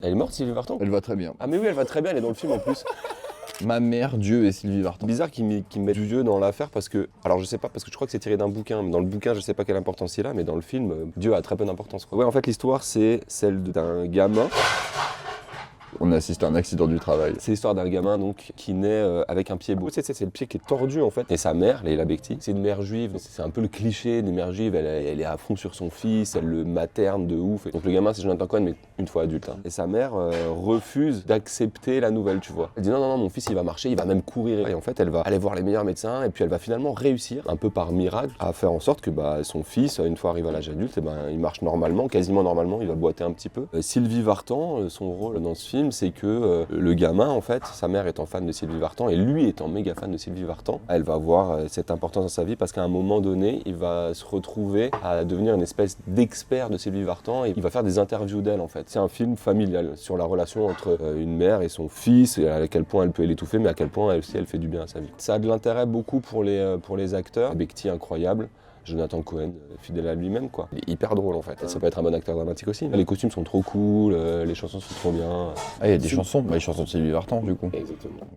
Elle est morte, Sylvie Vartan? Elle va très bien. Ah mais oui, elle va très bien, elle est dans le film en plus. Ma mère, Dieu et Sylvie Vartan. Bizarre qu'ils mettent du Dieu dans l'affaire parce que, alors je sais pas, parce que je crois que c'est tiré d'un bouquin, mais dans le bouquin je sais pas quelle importance il a, mais dans le film, Dieu a très peu d'importance. Ouais, en fait l'histoire c'est celle d'un gamin. On assiste à un accident du travail. C'est l'histoire d'un gamin donc qui naît avec un pied beau. Tu sais, c'est le pied qui est tordu en fait. Et sa mère, Leila Bekti, c'est une mère juive. C'est un peu le cliché des mères juives. Elle est à fond sur son fils, elle le materne de ouf. Et donc le gamin c'est Jonathan Cohen mais une fois adulte. Hein. Et sa mère refuse d'accepter la nouvelle, tu vois. Elle dit non, mon fils il va marcher, il va même courir. Et en fait elle va aller voir les meilleurs médecins et puis elle va finalement réussir, un peu par miracle, à faire en sorte que son fils, une fois arrivé à l'âge adulte, il marche normalement, quasiment normalement, il va boiter un petit peu. Sylvie Vartan, son rôle dans ce film, c'est que le gamin, en fait, sa mère étant fan de Sylvie Vartan et lui étant méga fan de Sylvie Vartan, elle va avoir cette importance dans sa vie parce qu'à un moment donné, il va se retrouver à devenir une espèce d'expert de Sylvie Vartan et il va faire des interviews d'elle, en fait. C'est un film familial sur la relation entre une mère et son fils et à quel point elle peut l'étouffer, mais à quel point elle aussi, elle fait du bien à sa vie. Ça a de l'intérêt beaucoup pour les acteurs. Bekti, incroyable. Jonathan Cohen, fidèle à lui-même, quoi. Il est hyper drôle en fait. Ça peut être un bon acteur dramatique aussi. Les costumes sont trop cool, les chansons sont trop bien. Ah, il y a des chansons, les chansons de Sylvie Vartan du coup. Exactement.